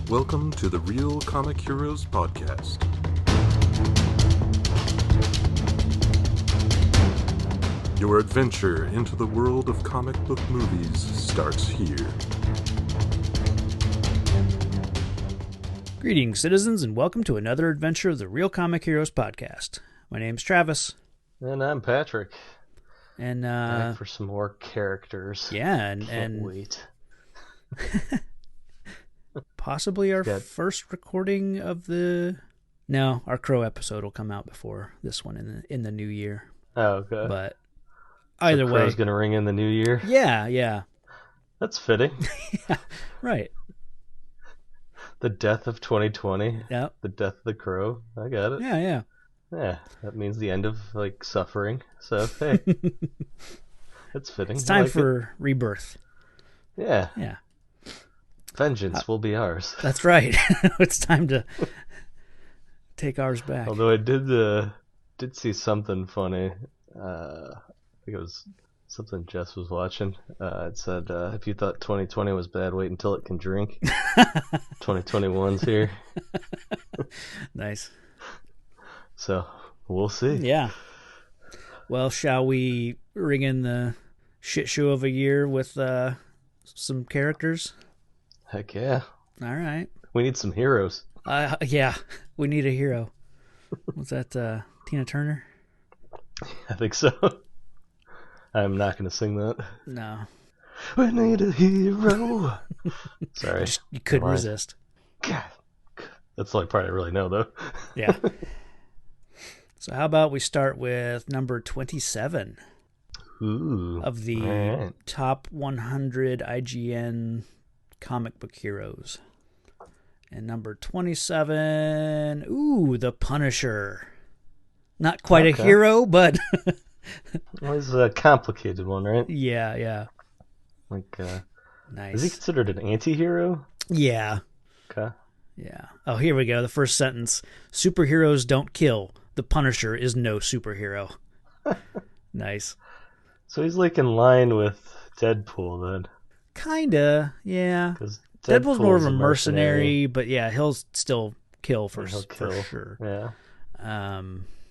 Welcome to the Real Comic Heroes Podcast. Your adventure into the world of comic book movies starts here. Greetings, citizens, and welcome to another adventure of the Real Comic Heroes Podcast. My name's Travis. And I'm Patrick. And back for some more characters. Yeah, Can't wait. Possibly our first recording of the... No, our Crow episode will come out before this one in the new year. Oh, okay. But either way... Crow's going to ring in the new year? Yeah. That's fitting. Yeah, right. The death of 2020. Yep. The death of the Crow. I got it. Yeah. Yeah, that means the end of, suffering. So, hey. That's fitting. It's time for rebirth. Yeah. Yeah. Vengeance will be ours. That's right. It's time to take ours back. Although I did see something funny. I think it was something Jess was watching. It said, if you thought 2020 was bad, wait until it can drink. 2021's here. Nice. So, we'll see. Yeah. Well, shall we ring in the shit show of a year with some characters? Heck yeah. All right. We need some heroes. Yeah, we need a hero. Was that Tina Turner? I think so. I'm not going to sing that. No. We need a hero. Sorry. You couldn't resist. God. That's the only part I really know, though. Yeah. So how about we start with number 27 of the top 100 IGN comic book heroes. And number 27, the Punisher. Not quite a hero, but... Well, he's a complicated one, right? Yeah. Nice. Is he considered an anti-hero? Yeah. Okay. Yeah. Oh, here we go. The first sentence. Superheroes don't kill. The Punisher is no superhero. Nice. So he's in line with Deadpool then. Kinda, yeah. Because Deadpool's more of a mercenary, but yeah, he'll still kill for sure. Yeah.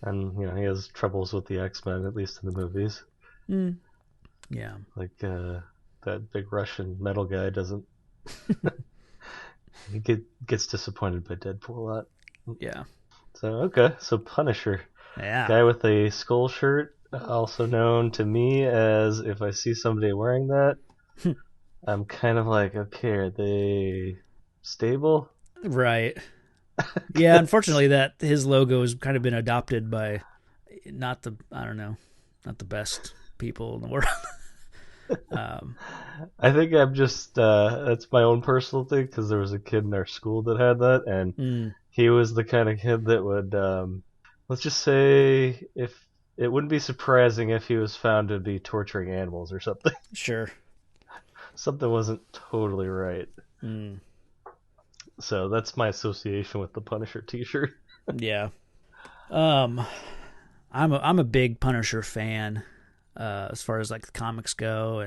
And he has troubles with the X-Men, at least in the movies. Yeah. That big Russian metal guy doesn't. He gets disappointed by Deadpool a lot. Yeah. So Punisher. Yeah. Guy with a skull shirt, also known to me as if I see somebody wearing that, I'm kind of like, okay, are they stable? Right. Yeah, unfortunately that his logo has kind of been adopted by not the best people in the world. I think I'm just that's my own personal thing, because there was a kid in our school that had that, and he was the kind of kid that would let's just say, if it wouldn't be surprising if he was found to be torturing animals or something. Sure. Something wasn't totally right. So that's my association with the Punisher t-shirt. Yeah. I'm a big Punisher fan, as far as the comics go,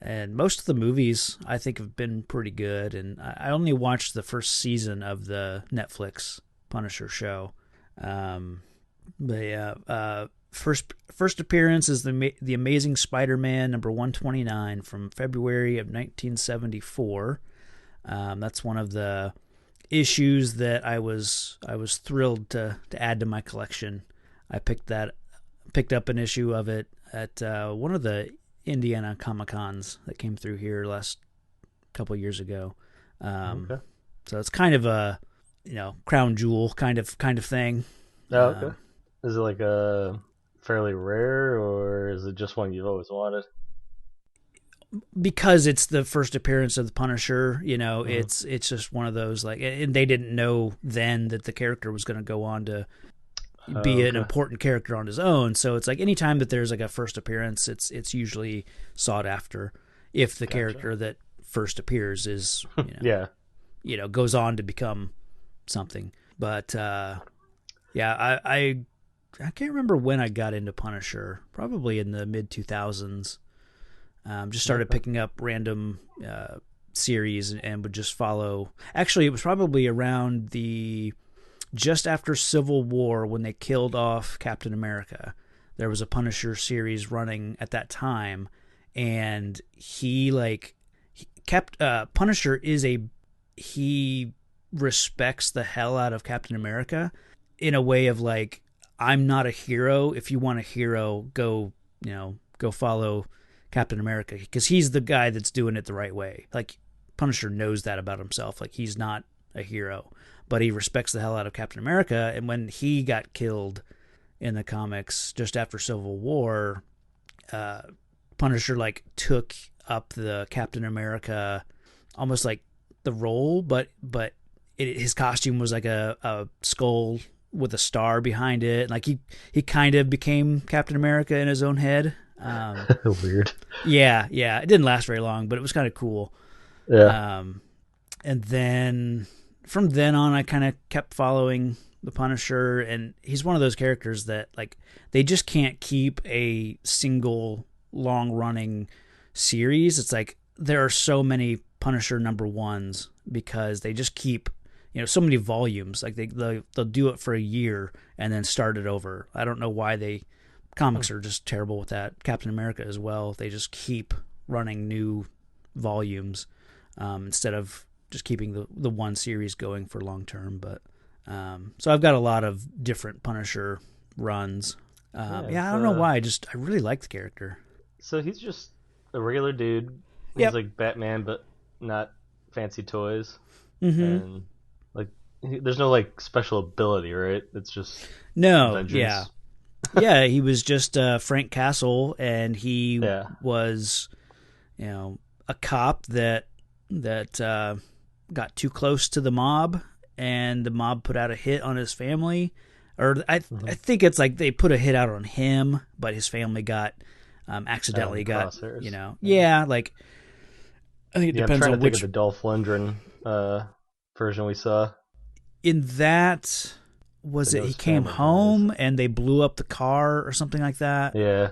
and most of the movies I think have been pretty good, and I only watched the first season of the Netflix Punisher show. But yeah, first appearance is the Amazing Spider-Man number 129 from February of 1974. That's one of the issues that I was thrilled to add to my collection. I picked up an issue of it at one of the Indiana Comic-Cons that came through here last couple of years ago. So it's kind of a crown jewel kind of thing. Oh, okay. Is it a fairly rare, or is it just one you've always wanted? Because it's the first appearance of the Punisher, it's just one of those, and they didn't know then that the character was going to go on to be an important character on his own. So it's anytime that there's a first appearance, it's usually sought after if the character that first appears is, goes on to become something. But yeah, I can't remember when I got into Punisher. Probably in the mid 2000s. Just started picking up random series and would just follow. Actually, it was probably around just after Civil War when they killed off Captain America. There was a Punisher series running at that time, and Punisher he respects the hell out of Captain America in a way of like, I'm not a hero. If you want a hero, go follow Captain America, because he's the guy that's doing it the right way. Like, Punisher knows that about himself. Like, he's not a hero, but he respects the hell out of Captain America. And when he got killed in the comics just after Civil War, Punisher like took up the Captain America, almost like the role, but his costume was like a skull with a star behind it. Like he kind of became Captain America in his own head. Weird. Yeah. It didn't last very long, but it was kind of cool. Yeah. And then from then on, I kind of kept following the Punisher, and he's one of those characters that like they just can't keep a single long running series. It's like there are so many Punisher #1s because they just keep, so many volumes. Like they'll do it for a year and then start it over. I don't know why comics are just terrible with that. Captain America as well. They just keep running new volumes instead of just keeping the one series going for long term. But so I've got a lot of different Punisher runs. I don't know why. I really like the character. So he's just a regular dude. He's Yep. like Batman, but not fancy toys. Mm-hmm. And like, there's no like special ability, right? It's just No, vengeance. yeah. He was just Frank Castle, and he was, a cop that got too close to the mob, and the mob put out a hit on his family. Or I think it's like they put a hit out on him, but his family got accidentally got crosshairs. Like I think it depends I'm trying on to think which. of the Dolph Lundgren version we saw. In that, was it he came home and they blew up the car or something like that? Yeah.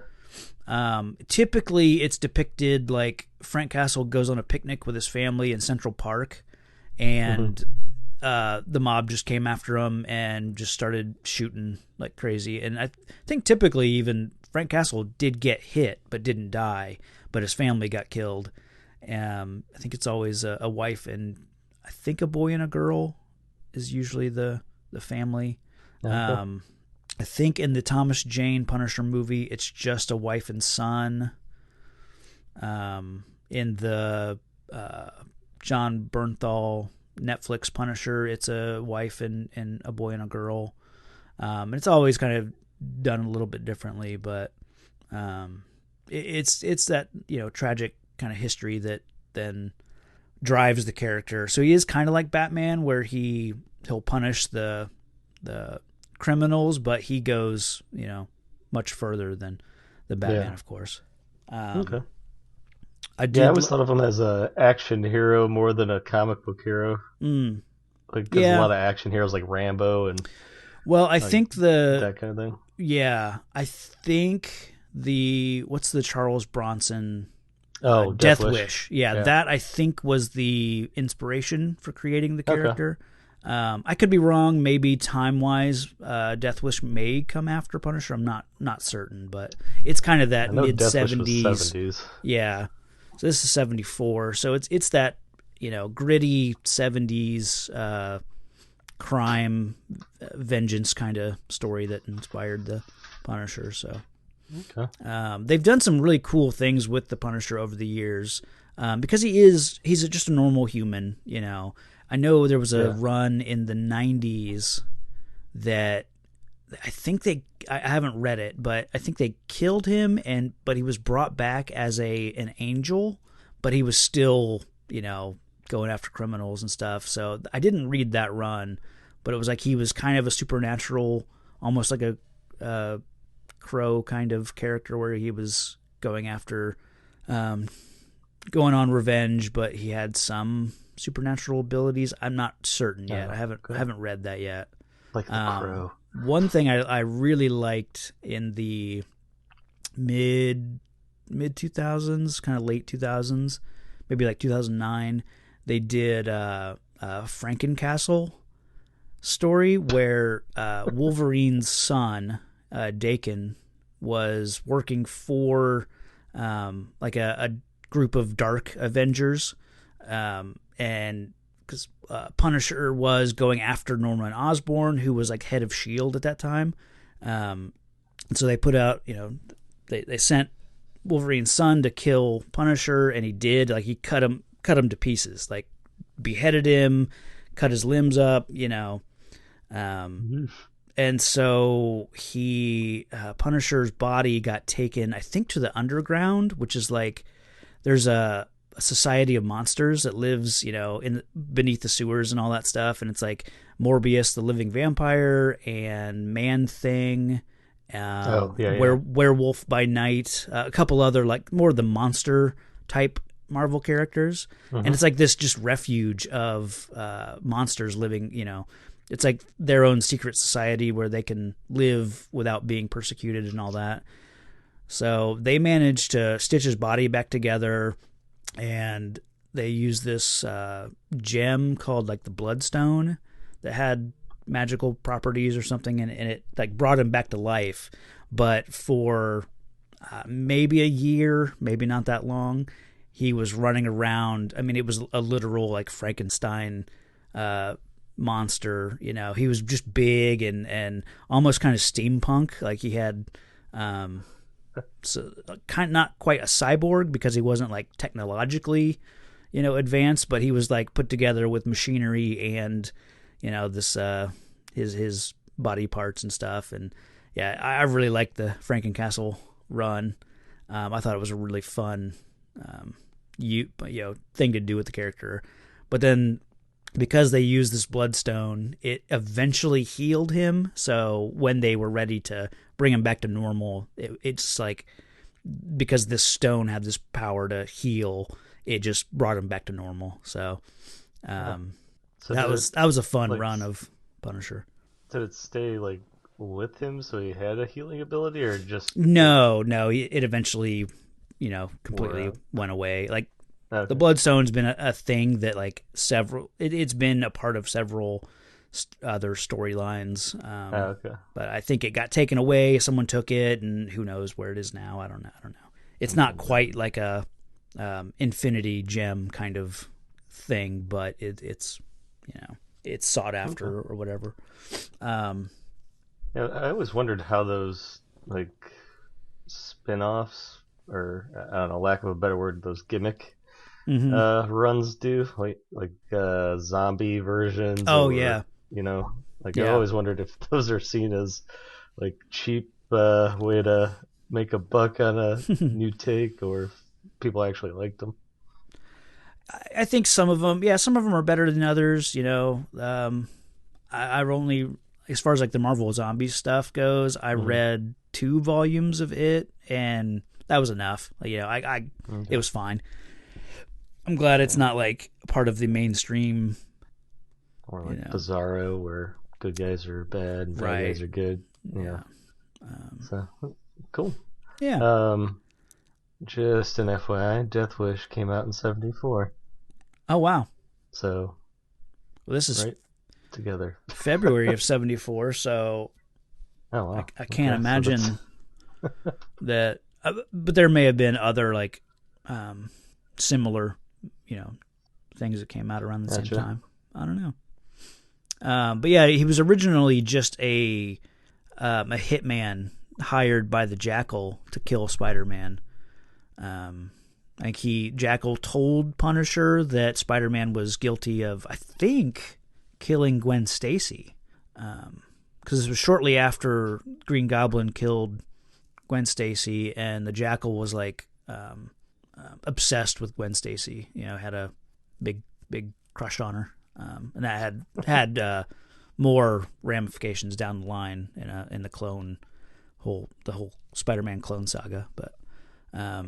Typically, it's depicted like Frank Castle goes on a picnic with his family in Central Park, and the mob just came after him and just started shooting like crazy. And I think typically even Frank Castle did get hit but didn't die, but his family got killed. I think it's always a wife and I think a boy and a girl is usually the family. Okay. I think in the Thomas Jane Punisher movie, it's just a wife and son. In the John Bernthal Netflix Punisher, it's a wife and a boy and a girl. And it's always kind of done a little bit differently, but it's that tragic kind of history that then drives the character. So he is kind of like Batman, where he'll punish the criminals, but he goes much further than the Batman, of course. Okay. I always thought of him as a action hero more than a comic book hero. Like, there's a lot of action heroes like Rambo and. Well, I think that kind of thing. Yeah, I think what's the Charles Bronson? Death Wish. Yeah, that I think was the inspiration for creating the character. Okay. I could be wrong. Maybe time-wise, Death Wish may come after Punisher. I'm not certain, but it's kind of that mid-70s. Yeah. So this is 74. So it's that gritty 70s crime vengeance kind of story that inspired the Punisher. So. Okay. They've done some really cool things with the Punisher over the years because he's just a normal human. I know there was a run in the 90s that I think I haven't read it, but I think they killed him but he was brought back as an angel, but he was still going after criminals and stuff. So I didn't read that run, but it was like he was kind of a supernatural, almost like a Crow kind of character where he was going after going on revenge, but he had some supernatural abilities. I'm not certain yet. I haven't read that yet. Like the Crow. One thing I really liked in the mid 2000s, kind of late 2000s, maybe like 2009, they did a Frankencastle story where Wolverine's son, Dakin, was working for like a group of dark Avengers, and because Punisher was going after Norman Osborn, who was like head of S.H.I.E.L.D. at that time. And so they put out, they sent Wolverine's son to kill Punisher, and he did. Like, he cut him to pieces, like beheaded him, cut his limbs up, and so Punisher's body got taken, I think, to the underground, which is like, there's a society of monsters that lives, beneath the sewers and all that stuff. And it's like Morbius, the living vampire, and Man-Thing, Werewolf by Night, a couple other, like, more of the monster type Marvel characters. And it's like this just refuge of monsters living, it's like their own secret society where they can live without being persecuted and all that. So they managed to stitch his body back together, and they used this gem called like the Bloodstone that had magical properties or something, and it like brought him back to life. But for maybe a year, maybe not that long, he was running around. I mean, it was a literal like Frankenstein monster. He was just big and almost kind of steampunk. Like, he had so kind of not quite a cyborg because he wasn't like technologically advanced, but he was like put together with machinery and this his body parts and stuff. And yeah, I really liked the Frankencastle run. I thought it was a really fun thing to do with the character. But then, because they used this bloodstone, it eventually healed him. So when they were ready to bring him back to normal, it's like, because this stone had this power to heal, it just brought him back to normal. So, that was a fun run of Punisher. Did it stay like with him, so he had a healing ability, or just no? It eventually, completely went away. Like, okay. The Bloodstone's been a thing that like it's been a part of several other storylines. Okay. But I think it got taken away. Someone took it, and who knows where it is now. I don't know. It's not quite like a Infinity Gem kind of thing, but it's it's sought after or whatever. I always wondered how those like spin-offs, or I don't know, lack of a better word, those gimmick runs do, like zombie versions. I always wondered if those are seen as like cheap way to make a buck on a new take, or if people actually liked them. I think some of them are better than others. I've only, as far as like the Marvel zombie stuff goes, I read 2 volumes of it, and that was enough. It was fine. I'm glad it's not like part of the mainstream, or like Bizarro, where good guys are bad and bad guys are good. Yeah. So cool. Yeah. Just an FYI, Death Wish came out in '74. Oh wow. So, well, this is right together. February of '74. So, oh wow. I can't imagine that. But there may have been other like similar, things that came out around the same time. I don't know. But yeah, he was originally just a hitman hired by the Jackal to kill Spider-Man. Jackal told Punisher that Spider-Man was guilty of, I think, killing Gwen Stacy. Because it was shortly after Green Goblin killed Gwen Stacy, and the Jackal was like obsessed with Gwen Stacy. Had a big crush on her, and that had more ramifications down the line in the whole Spider-Man clone saga. But yeah,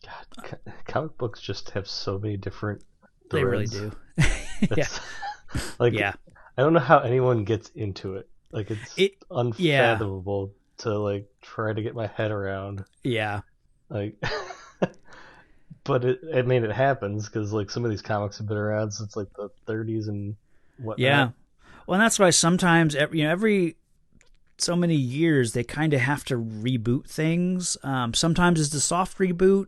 God, comic books just have so many different threads. They really do. Yeah, I don't know how anyone gets into it. Like, it's unfathomable to like try to get my head around. Yeah, like But I mean, it happens because like some of these comics have been around since like the 30s and whatnot. Yeah. Well, and that's why sometimes every so many years they kind of have to reboot things. Sometimes it's a soft reboot,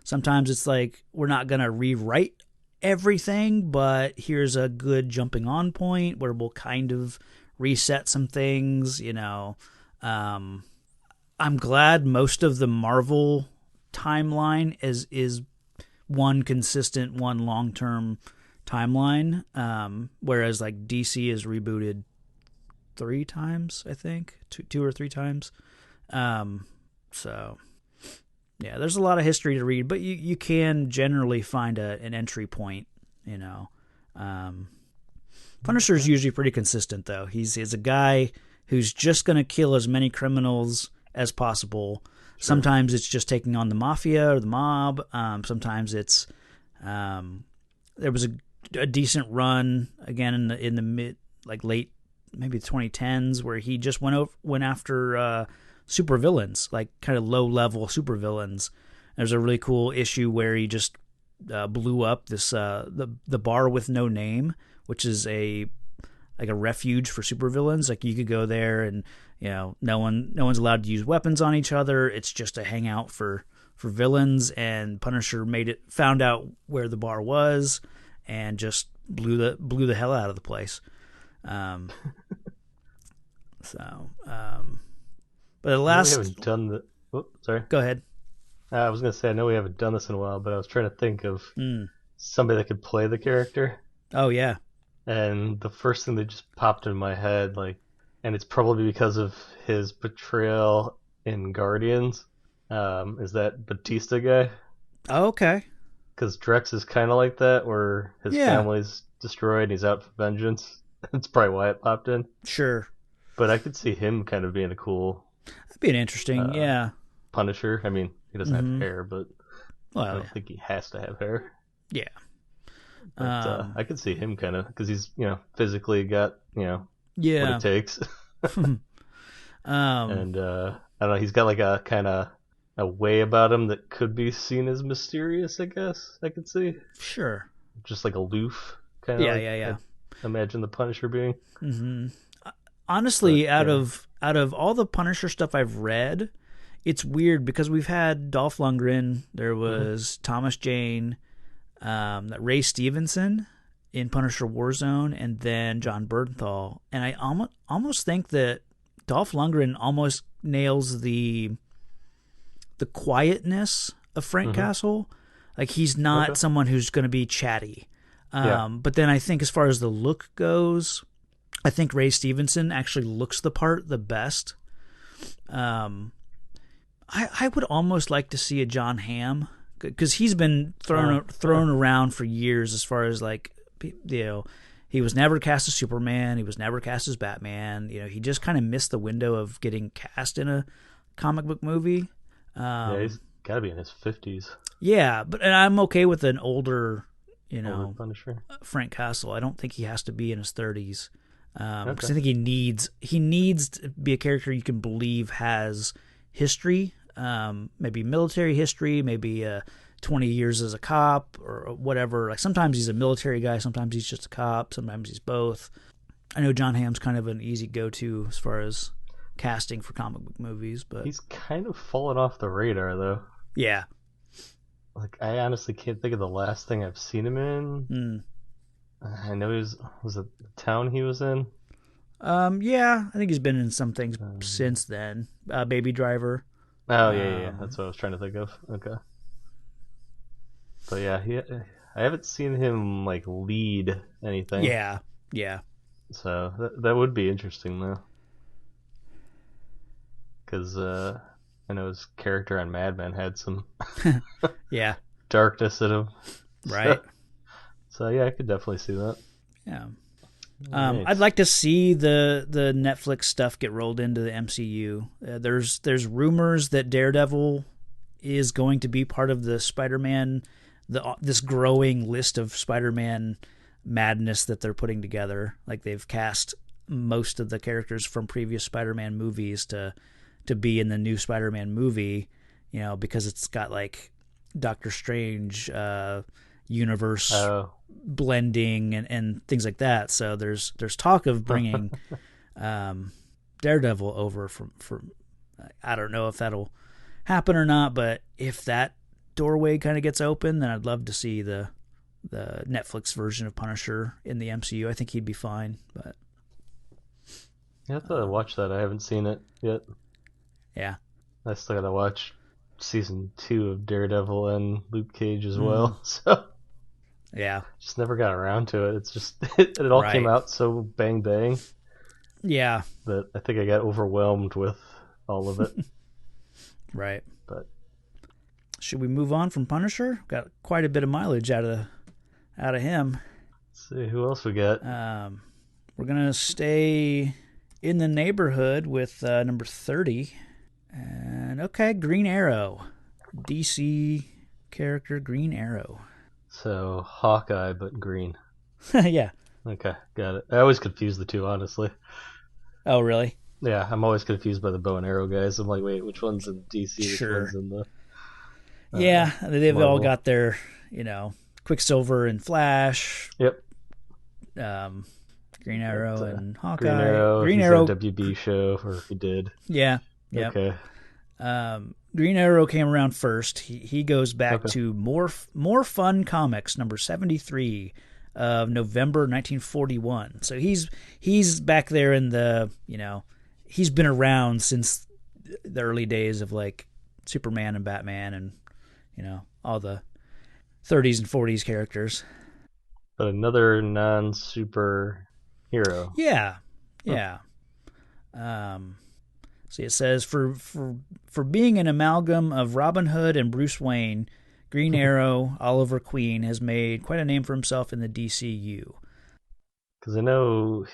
sometimes it's like we're not going to rewrite everything, but here's a good jumping on point where we'll kind of reset some things. I'm glad most of the Marvel timeline is one consistent, one long-term timeline, whereas like DC is rebooted 3 times, I think, two or 3 times. So yeah, there's a lot of history to read, but you can generally find an entry point. Punisher's usually pretty consistent though. He's a guy who's just going to kill as many criminals as possible. Sure. Sometimes it's just taking on the mafia or the mob. Sometimes it's there was a decent run again in the mid, like late, maybe 2010s, where he just went after supervillains, like kind of low level supervillains. There's a really cool issue where he just blew up this the bar with no name, which is a refuge for supervillains. Like you could go there and no one's allowed to use weapons on each other. It's just a hangout for villains, and Punisher found out where the bar was and just blew the hell out of the place. But the last, we haven't done the. Oh, sorry. Go ahead. I was gonna say I know we haven't done this in a while, but I was trying to think of somebody that could play the character. Oh yeah. And the first thing that just popped in my head, and it's probably because of his portrayal in Guardians, is that Batista guy. Oh, okay. Because Drex is kind of like that, where his family's destroyed and he's out for vengeance. That's probably why it popped in. Sure. But I could see him kind of being a cool... That'd be an interesting, Punisher. I mean, he doesn't have hair, but I don't think he has to have hair. Yeah. But I could see him kind of, because he's, physically got, what it takes. And, I don't know, he's got like a kind of a way about him that could be seen as mysterious, I guess, I could see. Sure. Just like aloof, kind of. Yeah. Imagine the Punisher being. Mm-hmm. Honestly, out of all the Punisher stuff I've read, it's weird because we've had Dolph Lundgren, there was Thomas Jane, Ray Stevenson in Punisher Warzone, and then John Bernthal. And I almost think that Dolph Lundgren almost nails the quietness of Frank Castle. Like he's not someone who's going to be chatty. But then I think as far as the look goes, I think Ray Stevenson actually looks the part the best. I would almost like to see a John Hamm, because he's been thrown around for years as far as he was never cast as Superman, he was never cast as Batman. He just kind of missed the window of getting cast in a comic book movie. He's got to be in his 50s. Yeah, and I'm okay with an older, older Punisher. Frank Castle. I don't think he has to be in his 30s. Because I think he needs to be a character you can believe has history, maybe military history, maybe 20 years as a cop or whatever. Like sometimes he's a military guy, sometimes he's just a cop, sometimes he's both. I know John Hamm's kind of an easy go-to as far as casting for comic book movies, but he's kind of fallen off the radar though. Yeah. Like I honestly can't think of the last thing I've seen him in. I know was it the town he was in? Yeah, I think he's been in some things since then. Baby Driver. Oh yeah, that's what I was trying to think of. Okay. But yeah, I haven't seen him like lead anything. Yeah. So that would be interesting though. Because I know his character on Mad Men had some darkness in him. Right. So yeah, I could definitely see that. Yeah. Nice. I'd like to see the Netflix stuff get rolled into the MCU. There's rumors that Daredevil is going to be part of the Spider-Man, this growing list of Spider-Man madness that they're putting together. Like they've cast most of the characters from previous Spider-Man movies to be in the new Spider-Man movie, because it's got like Doctor Strange universe Oh, blending and things like that. So there's talk of bringing Daredevil over from I don't know if that'll happen or not, but if that doorway kind of gets open, then I'd love to see the Netflix version of Punisher in the MCU. I think he'd be fine, but you have to watch that. I haven't seen it yet. yeah. I still gotta watch season 2 of Daredevil and Luke Cage as well. So Yeah. just never got around to it. It's just it all came Right. out so bang bang Yeah. that I think I got overwhelmed with all of it. Right. But Should we move on from Punisher? Got quite a bit of mileage out of him. let's see who else we got. We're gonna stay in the neighborhood with number 30, and okay, Green Arrow, DC character Green Arrow. So Hawkeye, but green. Yeah. Okay, got it. I always confuse the two, honestly. Oh, really? Yeah, I'm always confused by the bow and arrow guys. I'm like, wait, which one's in DC? Sure. Which one's in the? Yeah, they've Marvel. all got their, Quicksilver and Flash. Yep. Green Arrow and Hawkeye. Green Arrow. Green he's Arrow. a WB show, or he did. Yeah. Yep. Okay. Green Arrow came around first. He goes back Okay. to More Fun Comics number 73 of November 1941. So he's back there in the, he's been around since the early days of like Superman and Batman and all the 30s and 40s characters. But another non-super hero. Yeah. Yeah. See, it says for being an amalgam of Robin Hood and Bruce Wayne, Green Arrow Oliver Queen has made quite a name for himself in the DCU. Because I know,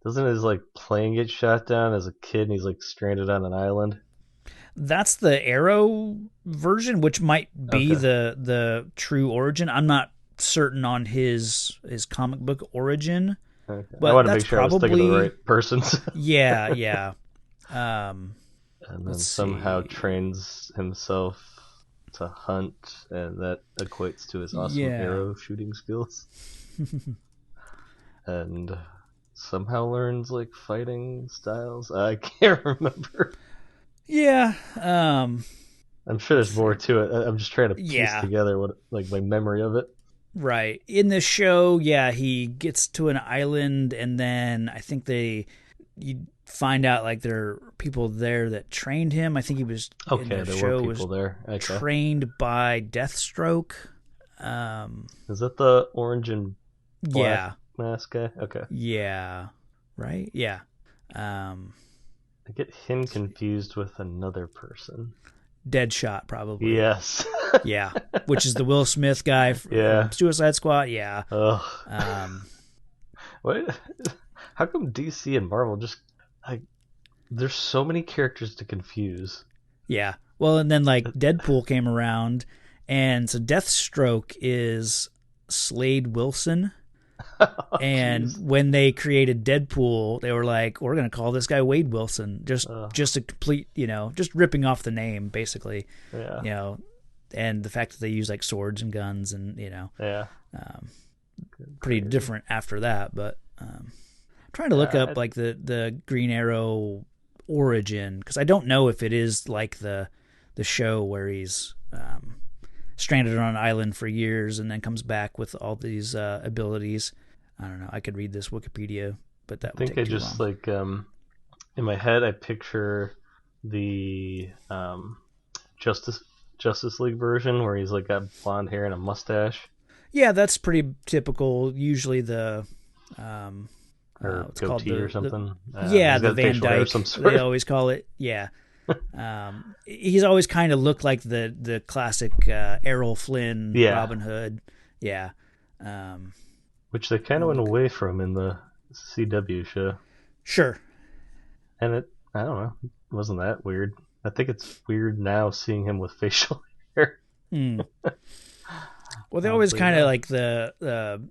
doesn't his like plane get shot down as a kid, and he's like stranded on an island? That's the Arrow version, which might be the true origin. I'm not certain on his comic book origin. Okay. But I want to that's make sure I was thinking of the right person. Yeah, yeah. And then Let's somehow see. trains himself to hunt, and that equates to his awesome Yeah. arrow shooting skills. And somehow learns like fighting styles. I can't remember. Yeah. I'm sure there's more to it. I'm just trying to piece Yeah. together what like my memory of it. Right. In the show, yeah, he gets to an island, and then I think you find out like there are people there that trained him. I think he was in Okay, the there show were was people there. Okay. trained by Deathstroke. Is that the orange and black Yeah. mask guy? Okay. Yeah. Right? Yeah. I get him confused with another person. Deadshot, probably. Yes. Yeah. Which is the Will Smith guy from Yeah. Suicide Squad. Yeah. Ugh. What? How come DC and Marvel just like there's so many characters to confuse? Yeah. Well, and then like Deadpool came around, and so Deathstroke is Slade Wilson. And Jeez. when they created Deadpool, they were like, "We're going to call this guy Wade Wilson." Just a complete, just ripping off the name, basically. Yeah. And the fact that they use like swords and guns, and Yeah. pretty different after that. But I'm trying to look up like the Green Arrow origin, because I don't know if it is like the show where he's stranded on an island for years and then comes back with all these abilities. I don't know. I could read this Wikipedia, but that would I think take I too just long. like in my head I picture the Justice League version where he's like got blonde hair and a mustache. Yeah, that's pretty typical. Usually the Or what's goatee called or something. Yeah, he's the got Van facial hair of Dyke. some sort. They always call it. Yeah. He's always kind of looked like the classic Errol Flynn Robin Hood. Yeah. Which they kind of went away from in the CW show. Sure. And I don't know, it wasn't that weird. I think it's weird now seeing him with facial hair. Well, they always kind of like the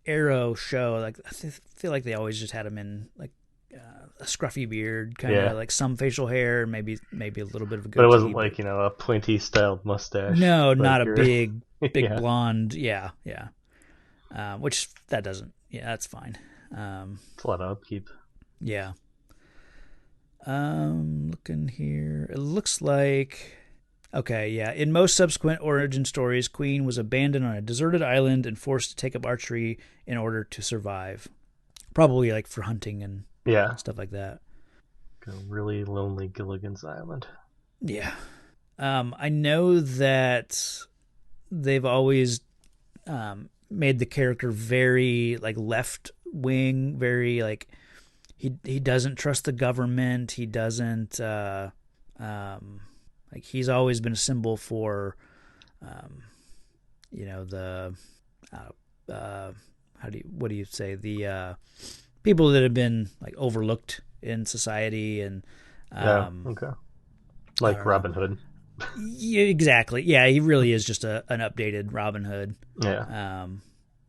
Arrow show. Like I feel like they always just had him in like a scruffy beard, kind of like some facial hair, maybe a little bit of a goatee. But it wasn't like, a pointy styled mustache. No, like not a big yeah. blonde. Yeah. Which that doesn't. Yeah, that's fine. It's a lot of upkeep. Yeah. Looking here, it looks like. Okay, yeah. In most subsequent origin stories, Queen was abandoned on a deserted island and forced to take up archery in order to survive. Probably like for hunting and stuff like that. A really lonely Gilligan's Island. Yeah. I know that they've always made the character very like left wing, very like he doesn't trust the government. He doesn't like he's always been a symbol for the what do you say, the people that have been like overlooked in society and like Robin Hood. Yeah, exactly. Yeah, he really is just an updated Robin Hood. Yeah.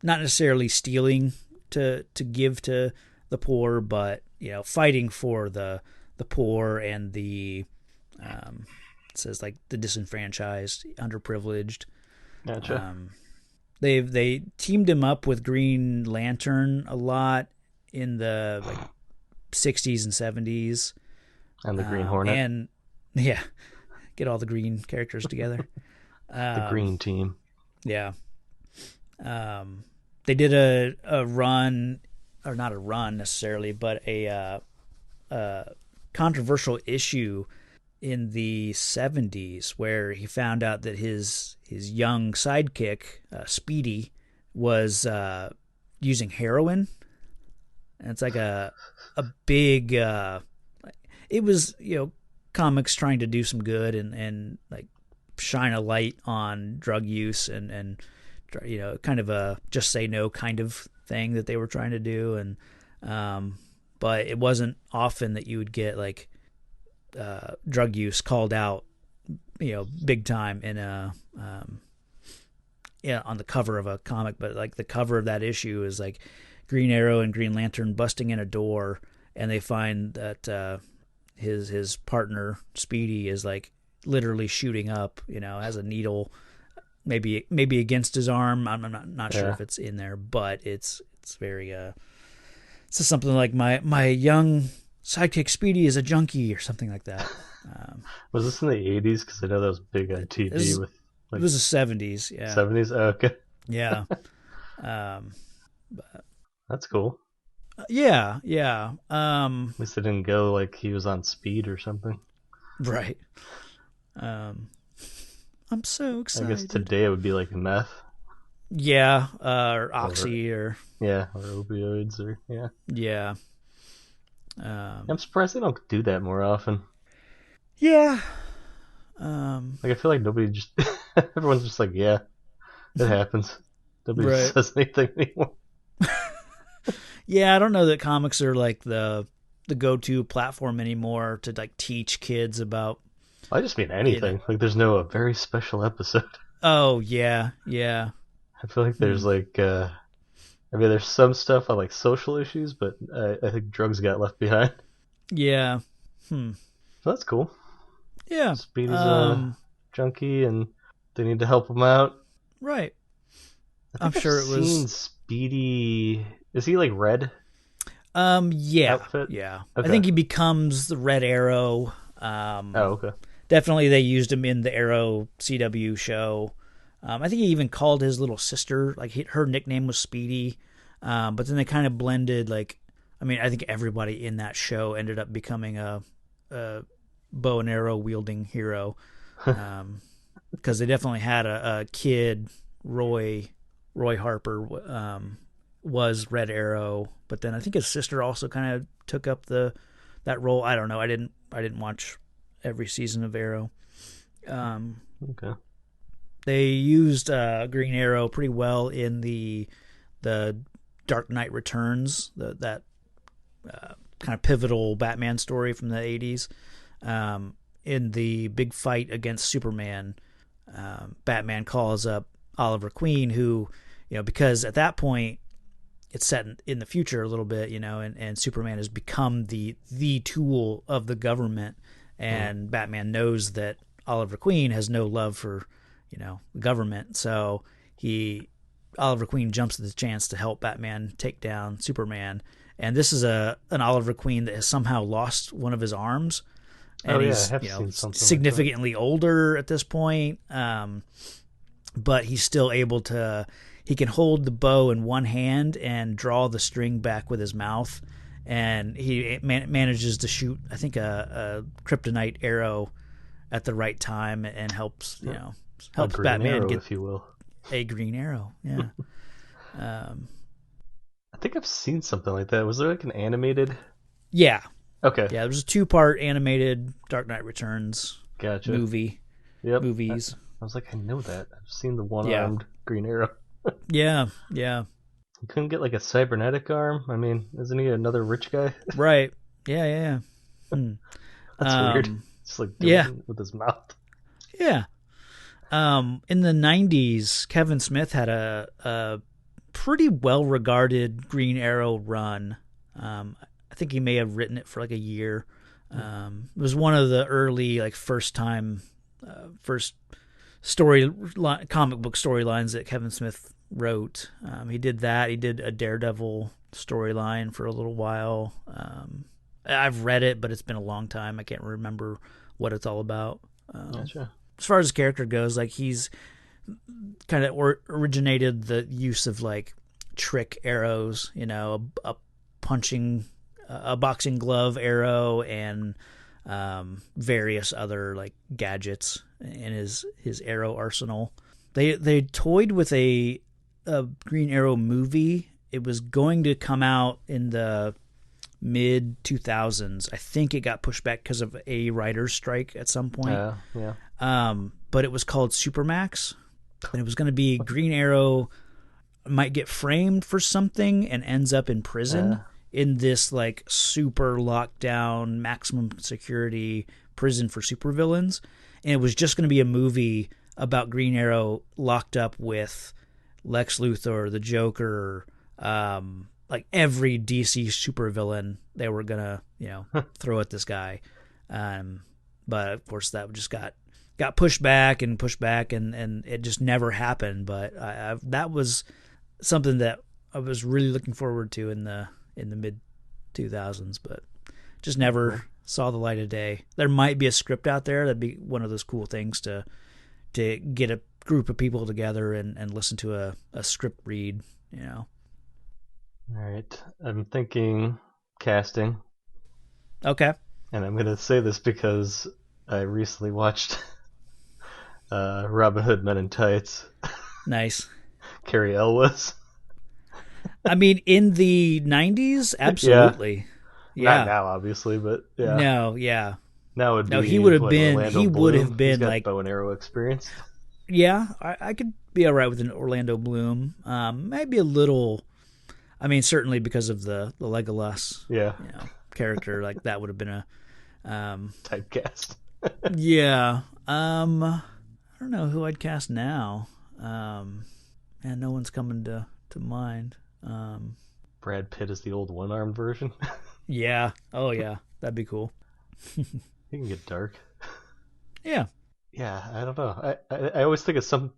Not necessarily stealing to give to the poor, but fighting for the poor and the it says like the disenfranchised, underprivileged. Gotcha. They teamed him up with Green Lantern a lot in the like 60s and 70s. And the Green Hornet. And yeah, get all the green characters together. The Green Team. Yeah. They did a run, or not a run necessarily, but a controversial issue in the 70s where he found out that his young sidekick, Speedy, was using heroin. And it's like a big it was comics trying to do some good and like shine a light on drug use and kind of a just say no kind of thing that they were trying to do. And but it wasn't often that you would get like drug use called out big time in a on the cover of a comic. But like the cover of that issue is like Green Arrow and Green Lantern busting in a door, and they find that his partner Speedy is like literally shooting up, has a needle, maybe against his arm. I'm not sure if it's in there, but it's very it's just something like my young sidekick Speedy is a junkie or something like that. Was this in the 80s? Because I know that was big on TV. It was the 70s. Yeah. 70s. Oh, okay. Yeah. But that's cool. Yeah. At least it didn't go like he was on speed or something. Right. I'm so excited. I guess today it would be like meth. Yeah, or oxy or opioids or Yeah. I'm surprised they don't do that more often. Yeah. Like I feel like nobody just everyone's just like, yeah, it happens. Nobody says anything anymore. Yeah, I don't know that comics are like the go-to platform anymore to like teach kids about. I just mean anything. Like there's no a very special episode. Oh yeah. I feel like there's like there's some stuff on like social issues, but I think drugs got left behind. Yeah. So that's cool. Yeah. Speedy's a junkie, and they need to help him out. Right. I'm sure it was. Speedy. Is he like red? Yeah. Outfit? Yeah. Okay. I think he becomes the Red Arrow. Okay. Definitely, they used him in the Arrow CW show. I think he even called his little sister, like her nickname was Speedy. But then they kind of blended, like, I think everybody in that show ended up becoming a bow and arrow wielding hero. Because they definitely had a kid, Roy Harper, was Red Arrow, but then I think his sister also kind of took up that role. I don't know. I didn't watch every season of Arrow. Okay. They used Green Arrow pretty well in the Dark Knight Returns, that kind of pivotal Batman story from the 80s. In the big fight against Superman, Batman calls up Oliver Queen, who, because at that point it's set in the future a little bit, and Superman has become the tool of the government, and Batman knows that Oliver Queen has no love for, the government, so Oliver Queen jumps at the chance to help Batman take down Superman, and this is an Oliver Queen that has somehow lost one of his arms, and I he's have seen something significantly older at this point, but he's still able to. He can hold the bow in one hand and draw the string back with his mouth, and he manages to shoot, I think, a kryptonite arrow at the right time, and helps helps Batman arrow, get, if you will, a green arrow. Yeah. I think I've seen something like that. Was there like an animated? Yeah. Okay. Yeah, there was a 2-part animated Dark Knight Returns movie. Yep. Movies. I was like, I know that. I've seen the one-armed Green Arrow. Yeah. You couldn't get like a cybernetic arm? I mean, isn't he another rich guy? Right. Yeah. That's weird. Just like doing it with his mouth. Yeah. In the 90s, Kevin Smith had a pretty well-regarded Green Arrow run. I think he may have written it for like a year. It was one of the early, like, first comic book storylines that Kevin Smith wrote. He did that. He did a Daredevil storyline for a little while. I've read it, but it's been a long time. I can't remember what it's all about. Gotcha. As far as his character goes, like, he's kind of originated the use of like trick arrows, a boxing glove arrow, and various other like gadgets in his arrow arsenal. They toyed with a Green Arrow movie. It was going to come out in the mid 2000s. I think it got pushed back because of a writer's strike at some point. Yeah. But it was called Supermax, and it was going to be Green Arrow might get framed for something and ends up in prison in this like super locked down, maximum security prison for supervillains. And it was just going to be a movie about Green Arrow locked up with Lex Luthor, the Joker, like every DC supervillain they were gonna, throw at this guy. But of course that just got pushed back, and it just never happened. But that was something that I was really looking forward to in the mid 2000s, but just never saw the light of day. There might be a script out there. That'd be one of those cool things to get a group of people together and listen to a script read, All right. I'm thinking casting. Okay. And I'm going to say this because I recently watched Robin Hood Men in Tights. Nice. Carrie Elwes. I mean, in the 90s, absolutely. Yeah. Not now, obviously, but yeah. No, yeah. Now would be. No, he would have been. Orlando He would Bloom. have been He's got like bow and arrow experience. Yeah, I could be all right with an Orlando Bloom. Maybe a little. I mean, certainly because of the Legolas, character, like that would have been a typecast. Yeah. I don't know who I'd cast now. And no one's coming to mind. Brad Pitt is the old one-armed version. Yeah. Oh, yeah. That'd be cool. He can get dark. Yeah. Yeah, I don't know. I always think of some.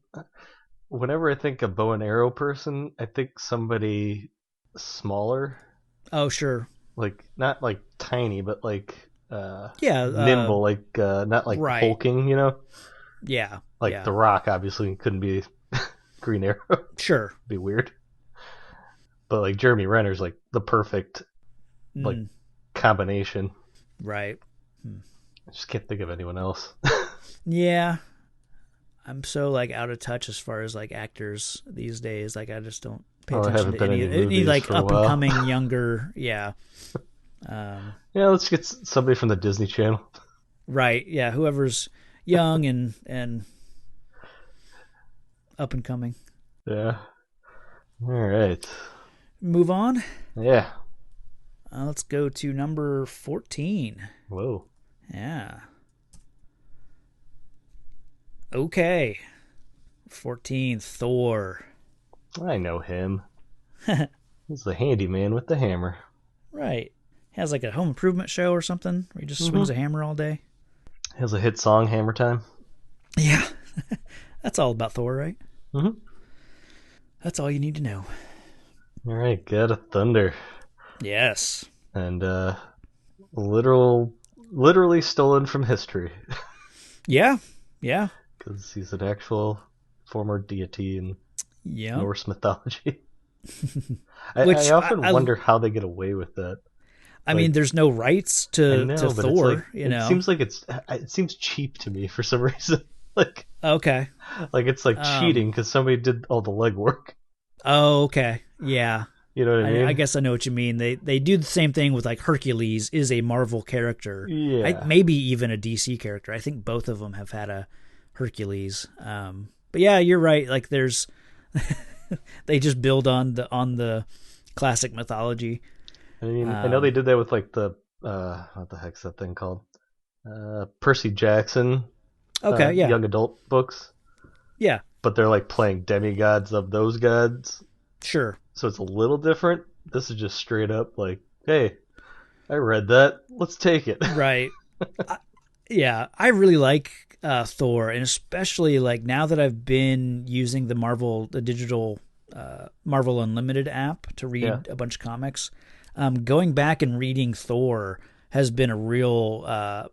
Whenever I think a bow and arrow person, I think somebody smaller. Oh, sure. Like not like tiny, but like nimble, like not like right. hulking, Yeah. Like The Rock, obviously couldn't be Green Arrow. Sure. Be weird. But like Jeremy Renner's like the perfect like combination. Right. I just can't think of anyone else. Yeah. I'm so like out of touch as far as like actors these days. Like I just don't pay attention to any like up and coming younger. Yeah. Let's get somebody from the Disney Channel. Right. Yeah. Whoever's young and up and coming. Yeah. All right. Move on. Yeah. Let's go to number 14. Whoa. Yeah. Okay. 14, Thor. I know him. He's the handyman with the hammer. Right. Has like a home improvement show or something where he just swings a hammer all day. He has a hit song, Hammer Time. Yeah. That's all about Thor, right? Mm-hmm. That's all you need to know. All right, God of Thunder. Yes. And literally stolen from history. Yeah. Yeah. Because he's an actual former deity in Norse mythology. I often wonder how they get away with that. I mean, there's no rights to Thor, It seems like it seems cheap to me for some reason. Okay. Like it's like cheating because somebody did all the legwork. Oh, okay. Yeah. You know what I mean? I guess I know what you mean. They do the same thing with like Hercules is a Marvel character. Yeah. Maybe even a DC character. I think both of them have had a Hercules. But yeah, you're right. Like there's, they just build on the classic mythology. I mean, I know they did that with like the what the heck's that thing called? Percy Jackson. Okay, yeah. Young adult books. Yeah. But they're like playing demigods of those gods. Sure. So it's a little different. This is just straight up like, hey, I read that. Let's take it. Right. I really like Thor, and especially like now that I've been using the digital Marvel Unlimited app to read a bunch of comics. Going back and reading Thor has been a real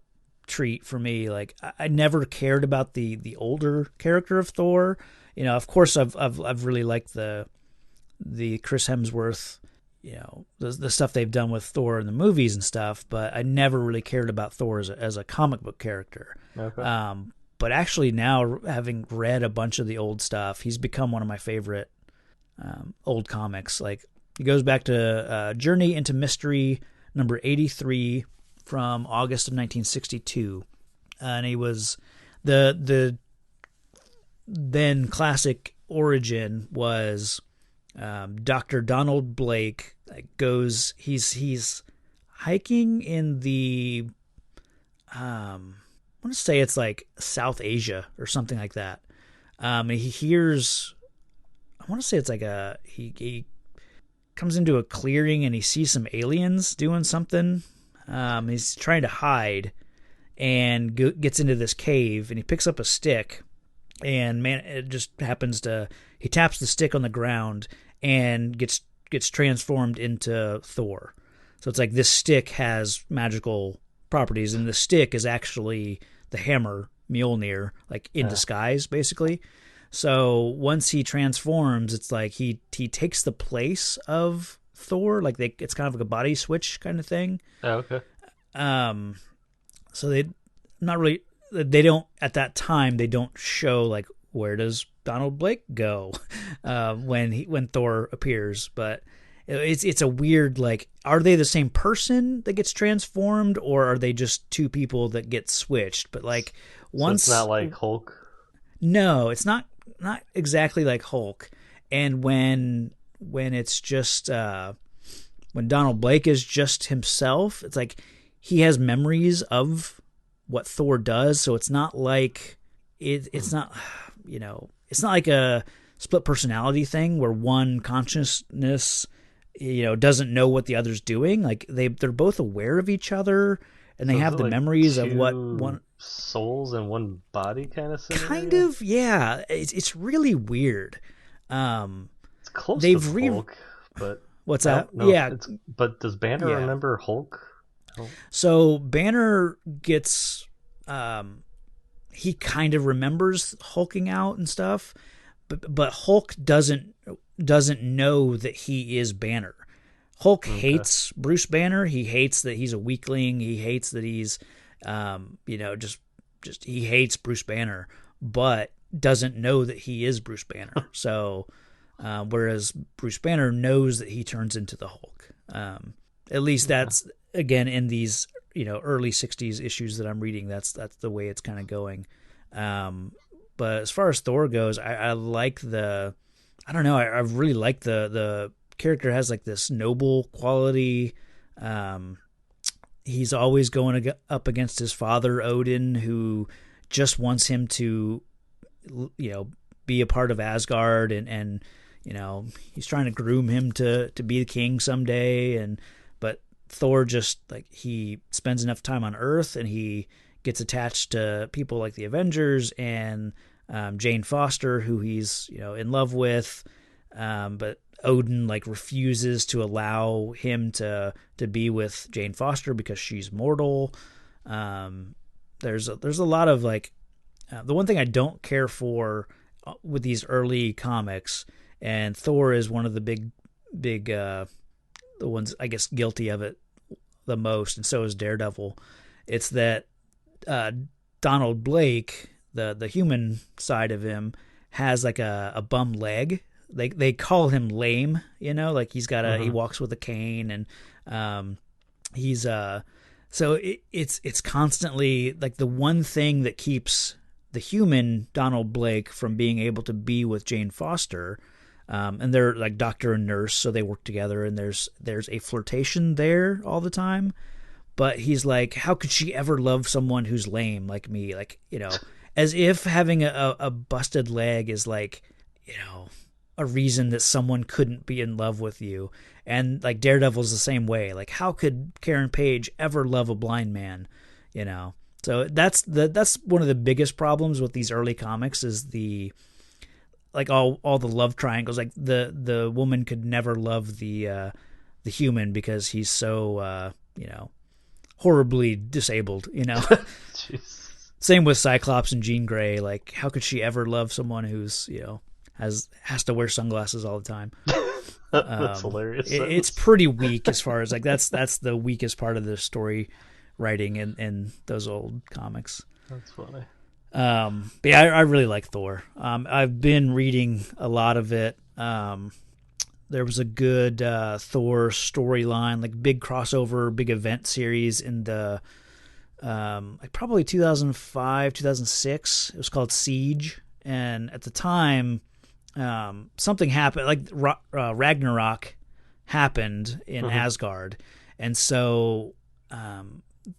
treat for me. Like I never cared about the older character of Thor. You know, of course, I've really liked the Chris Hemsworth, you know, the stuff they've done with Thor in the movies and stuff. But I never really cared about Thor as a comic book character. Okay. But actually now, having read a bunch of the old stuff, he's become one of my favorite old comics. Like he goes back to Journey into Mystery number 83 from August of 1962, and he was the then classic origin was Dr. Donald Blake goes he's hiking in the I want to say it's like South Asia or something like that. And he hears, I want to say it's like he comes into a clearing and he sees some aliens doing something. He's trying to hide and gets into this cave, and he picks up a stick, and it just happens to, he taps the stick on the ground and gets transformed into Thor. So it's like this stick has magical properties, and the stick is actually the hammer Mjolnir, like in disguise, basically. So once he transforms, it's like he takes the place of Thor, like it's kind of like a body switch kind of thing. Oh, okay. So they don't at that time, they don't show like where does Donald Blake go when Thor appears, but it's a weird, like, are they the same person that gets transformed, or are they just two people that get switched? But like once, so it's not like Hulk. No, it's not exactly like Hulk. And when it's just when Donald Blake is just himself, it's like he has memories of what Thor does. So it's not like it's not, you know, it's not like a split personality thing where one consciousness, you know, doesn't know what the other's doing. Like they're both aware of each other, and they have the like memories of what one souls in one body kind of scenario? Kind of, yeah. It's really weird. It's close they've to Hulk, but what's that? Yeah, but does Banner remember Hulk? So Banner gets he kind of remembers hulking out and stuff, but Hulk doesn't know that he is Banner. Hulk hates Bruce Banner. He hates that he's a weakling. He hates that he's you know, just he hates Bruce Banner, but doesn't know that he is Bruce Banner. So whereas Bruce Banner knows that he turns into the Hulk. At least that's, again, in these, you know, early 60s issues that I'm reading, that's the way it's kind of going. But as far as Thor goes, I like I don't know, I really like the character has like this noble quality. He's always going up against his father, Odin, who just wants him to, you know, be a part of Asgard and he's trying to groom him to be the king someday. But Thor just like he spends enough time on Earth and he gets attached to people like the Avengers and Jane Foster, who he's in love with, but Odin like refuses to allow him to be with Jane Foster because she's mortal. There's a lot of like the one thing I don't care for with these early comics, and Thor is one of the big the ones I guess guilty of it the most, and so is Daredevil. It's that Donald Blake, the human side of him, has like a bum leg. They call him lame, like he's got he walks with a cane, and he's so it's constantly like the one thing that keeps the human Donald Blake from being able to be with Jane Foster, and they're like doctor and nurse, so they work together, and there's a flirtation there all the time. But he's like, how could she ever love someone who's lame like me? Like, as if having a busted leg is like, a reason that someone couldn't be in love with you. And like Daredevil's the same way. Like, how could Karen Page ever love a blind man? So that's one of the biggest problems with these early comics is the like all the love triangles. Like the woman could never love the human because he's so horribly disabled. Same with Cyclops and Jean Grey. Like, how could she ever love someone who's has to wear sunglasses all the time? That's hilarious. It's pretty weak as far as like that's the weakest part of the story writing in those old comics. That's funny. But yeah, I really like Thor. I've been reading a lot of it. There was a good Thor storyline, like big crossover, big event series in the like probably 2005, 2006. It was called Siege, and at the time, something happened. Like Ragnarok happened in Asgard, and so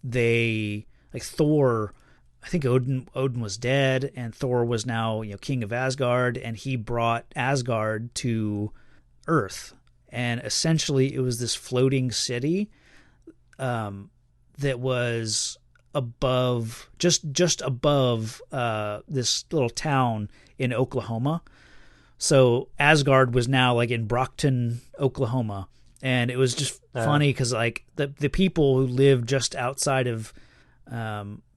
they like Thor. I think Odin was dead, and Thor was now king of Asgard, and he brought Asgard to Earth, and essentially it was this floating city that was above, just above this little town in Oklahoma. So Asgard was now like in Brockton, Oklahoma, and it was just funny because like the people who lived just outside of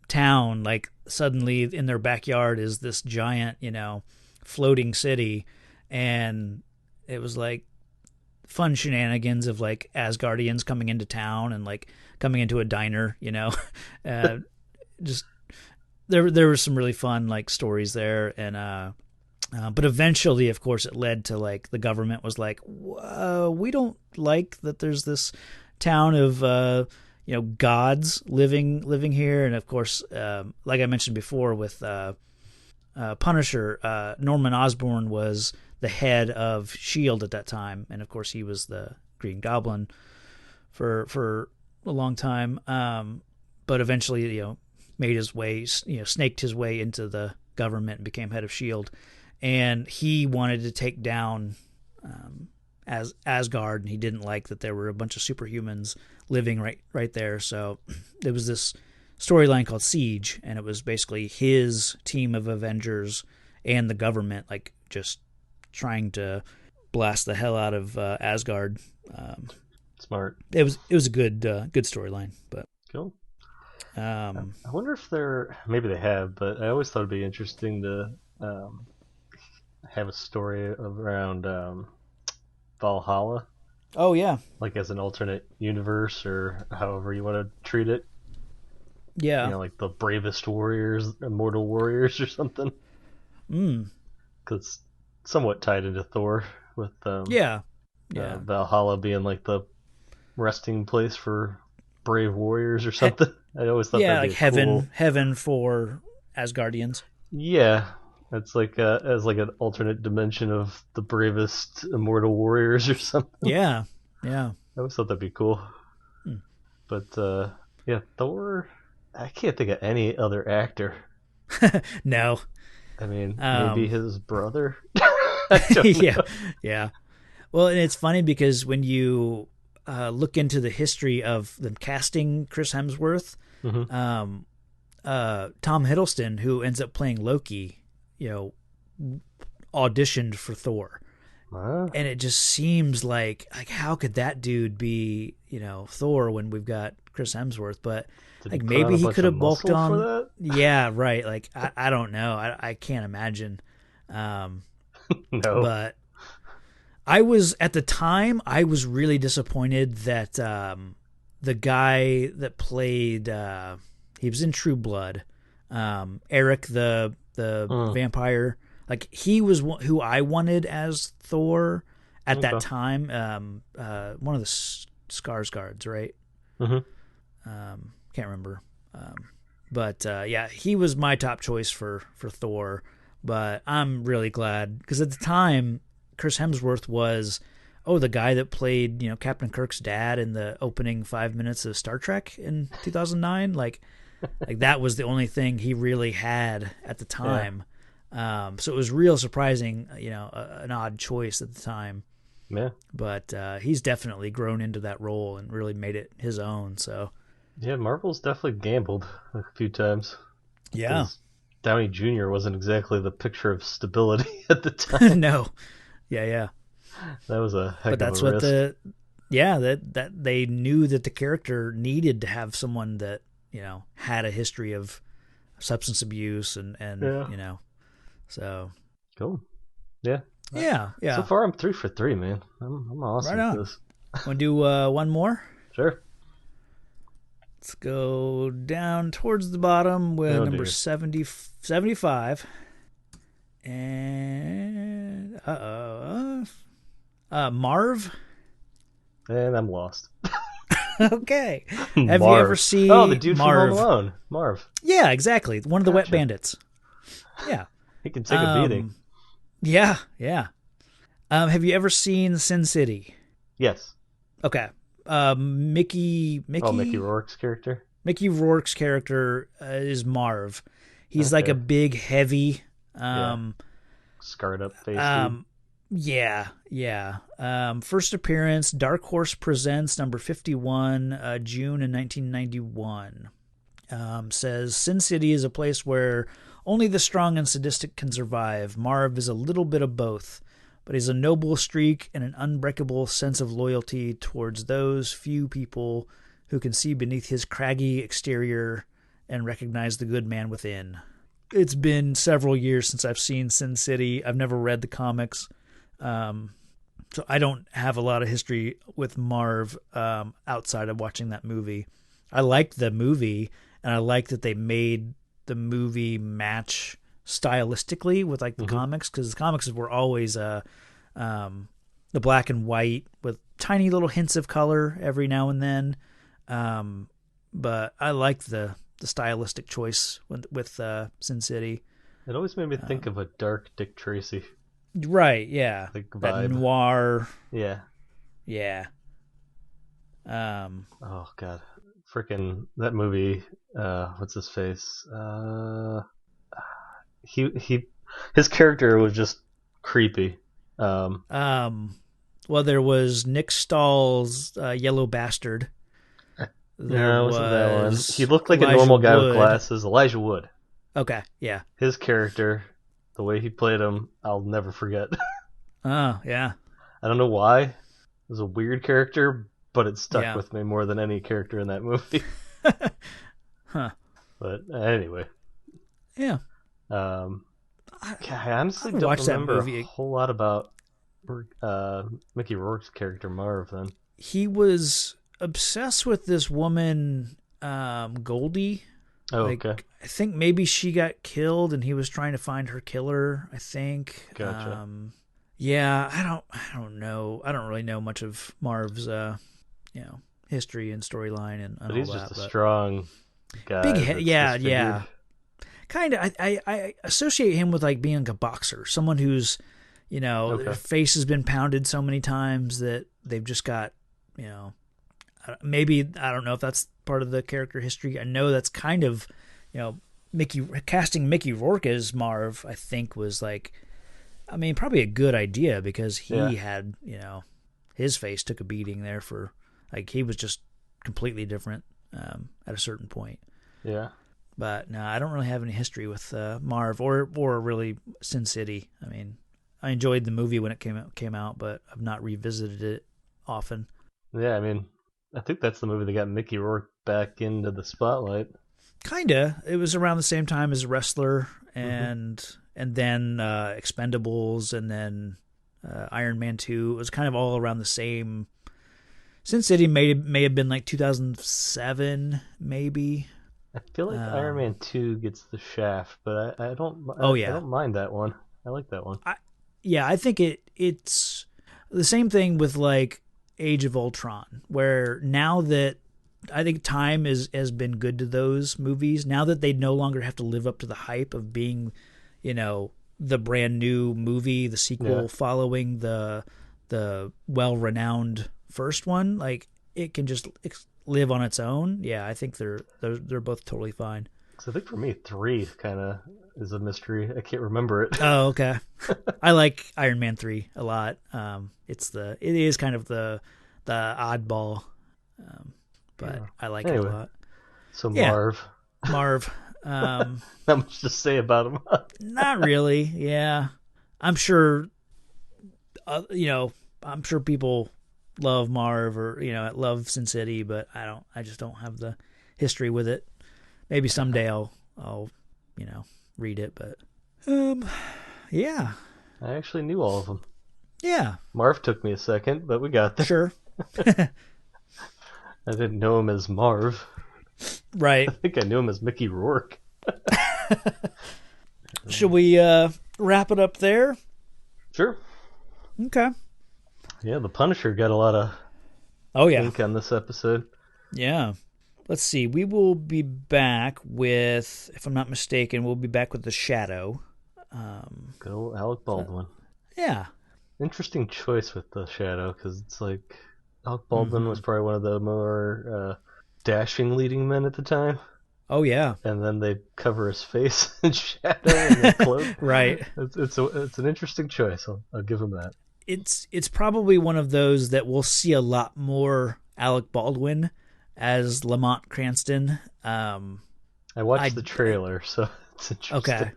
town, like suddenly in their backyard is this giant, floating city, and it was like fun shenanigans of like Asgardians coming into town and like coming into a diner, just there were some really fun like stories there, and but eventually, of course, it led to like the government was like, we don't like that there's this town of gods living here, and of course, like I mentioned before with Punisher, Norman Osborn was the head of S.H.I.E.L.D. at that time, and of course he was the Green Goblin for a long time, but eventually made his way, snaked his way into the government and became head of S.H.I.E.L.D., and he wanted to take down Asgard, and he didn't like that there were a bunch of superhumans living right there. So there was this storyline called Siege, and it was basically his team of Avengers and the government like just trying to blast the hell out of Asgard. Smart. It was a good storyline, but cool. I wonder if maybe they have, but I always thought it'd be interesting to have a story around Valhalla. Oh yeah, like as an alternate universe or however you want to treat it. Yeah, like the bravest warriors, immortal warriors, or something. Because somewhat tied into Thor with Valhalla being like the resting place for brave warriors or something. I always thought that'd be heaven for Asgardians. Yeah, it's like as like an alternate dimension of the bravest immortal warriors or something. Yeah. I always thought that'd be cool. But Thor. I can't think of any other actor. No. I mean, maybe his brother. Yeah, yeah. Well, and it's funny because when you look into the history of them casting Chris Hemsworth, Mm-hmm. Tom Hiddleston, who ends up playing Loki, auditioned for Thor. And it just seems like how could that dude be, Thor when we've got Chris Hemsworth? But Did like he put on maybe a he bunch could of have bulked muscle for on. that? Yeah, right. Like I don't know. I can't imagine. No. But I was at the time I was really disappointed that the guy that played he was in True Blood, Eric the vampire. Like he was who I wanted as Thor at that time. One of the Skarsgårds, right? Mm-hmm. Can't remember. But yeah, he was my top choice for Thor. But I'm really glad because at the time, Chris Hemsworth was the guy that played Captain Kirk's dad in the opening 5 minutes of Star Trek in 2009. Like that was the only thing he really had at the time. Yeah. So it was real surprising, an odd choice at the time. Yeah. But he's definitely grown into that role and really made it his own. So yeah, Marvel's definitely gambled a few times. Yeah. Downey Jr. wasn't exactly the picture of stability at the time. No. Yeah. That was a heck but that's of a what risk. that they knew that the character needed to have someone that had a history of substance abuse and so cool. Yeah. Yeah. So far, I'm 3 for 3, man. I'm awesome right at on. this. Want to do one more? Sure. Let's go down towards the bottom with number 75. And Marv. And I'm lost. Okay. Have Marv. you ever seen the dude Marv? from Home Alone. Marv. Yeah, exactly. One of the Wet Bandits. Yeah. He can take a beating. Yeah. Have you ever seen Sin City? Yes. Okay. Mickey. Oh, Mickey Rourke's character? Mickey Rourke's character is Marv. He's like a big, heavy... scarred up face. Yeah. First appearance, Dark Horse Presents, number 51, June in 1991. Says, Sin City is a place where only the strong and sadistic can survive. Marv is a little bit of both, but he's a noble streak and an unbreakable sense of loyalty towards those few people who can see beneath his craggy exterior and recognize the good man within. It's been several years since I've seen Sin City. I've never read the comics. So I don't have a lot of history with Marv outside of watching that movie. I liked the movie, and I like that they made the movie match stylistically with like the comics, because the comics were always the black and white with tiny little hints of color every now and then. But I like the stylistic choice with Sin City. It always made me think of a dark Dick Tracy. Right, yeah. Like vibe. That noir. Yeah. Oh god. Freaking that movie, what's his face? His character was just creepy. Well, there was Nick Stahl's Yellow Bastard. No, it wasn't that one. He looked like a normal guy with glasses. Elijah Wood. Okay, yeah. His character, the way he played him, I'll never forget. Oh, yeah. I don't know why. It was a weird character, but it stuck with me more than any character in that movie. Huh. But anyway. Yeah. I honestly don't remember a whole lot about Mickey Rourke's character, Marv, then. He was obsessed with this woman, Goldie. Oh, okay. I think maybe she got killed and he was trying to find her killer, I think. Gotcha. Yeah, I don't know. I don't really know much of Marv's history and storyline and but all he's that. Just a strong guy. Big head, yeah. Kind of. I associate him with like being like a boxer, someone who's, their face has been pounded so many times that they've just got, maybe, I don't know if that's part of the character history. I know that's kind of, casting Mickey Rourke as Marv, I think was like, I mean, probably a good idea because he Yeah. had, his face took a beating there for, like, he was just completely different at a certain point. Yeah. But no, I don't really have any history with Marv or really Sin City. I mean, I enjoyed the movie when it came out, but I've not revisited it often. Yeah, I mean, I think that's the movie that got Mickey Rourke back into the spotlight. Kinda. It was around the same time as Wrestler Mm-hmm. and then Expendables and then Iron Man 2. It was kind of all around the same. Sin City may have been like 2007, maybe. I feel like Iron Man 2 gets the shaft, but I don't Oh I yeah, don't mind that one. I like that one. I think it's the same thing with like Age of Ultron, where now that I think time has been good to those movies, now that they no longer have to live up to the hype of being, the brand new movie, the sequel Yeah. following the well renowned first one, like it can just live on its own. Yeah, I think they're both totally fine. Because I think for me, 3 kind of is a mystery. I can't remember it. Oh, okay. I like Iron Man 3 a lot. It is kind of the oddball, but Yeah. I like it a Anyway, lot. so Yeah, Marv, Marv. not much to say about him. Not really. Yeah, I'm sure. I'm sure people love Marv or love Sin City, but I don't. I just don't have the history with it. Maybe someday I'll read it, but yeah, I actually knew all of them. yeah, Marv took me a second, but we got there. sure, I didn't know him as Marv. right. I think I knew him as Mickey Rourke. Should we wrap it up there? Sure. Okay. Yeah, the Punisher got a lot of Oh yeah, ink on this episode. yeah. Let's see. We will be back with, if I'm not mistaken, we'll be back with The Shadow. Good old Alec Baldwin. Yeah. Interesting choice with the Shadow, because it's like Alec Baldwin was probably one of the more dashing leading men at the time, Oh yeah. and then they cover his face in shadow and they cloak. Right. It's an interesting choice. I'll give him that. It's probably one of those that we'll see a lot more Alec Baldwin as Lamont Cranston. I watched the trailer, so it's interesting. Okay.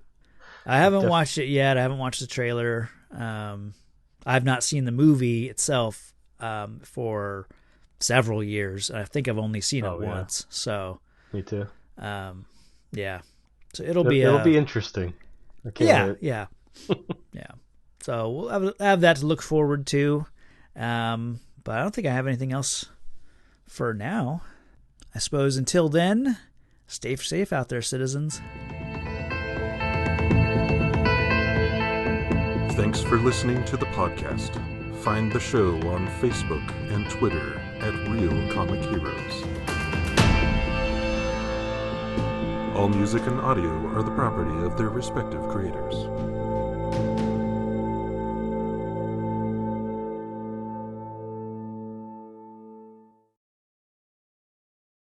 I haven't watched it yet. I haven't watched the trailer. I've not seen the movie itself for several years. I think I've only seen it once. So me too. yeah. So it'll be interesting. I can't wait. Yeah. Yeah. So we'll have that to look forward to. But I don't think I have anything else for now. I suppose until then, stay safe out there, citizens. Thanks for listening to the podcast. Find the show on Facebook and Twitter at Real Comic Heroes. All music and audio are the property of their respective creators.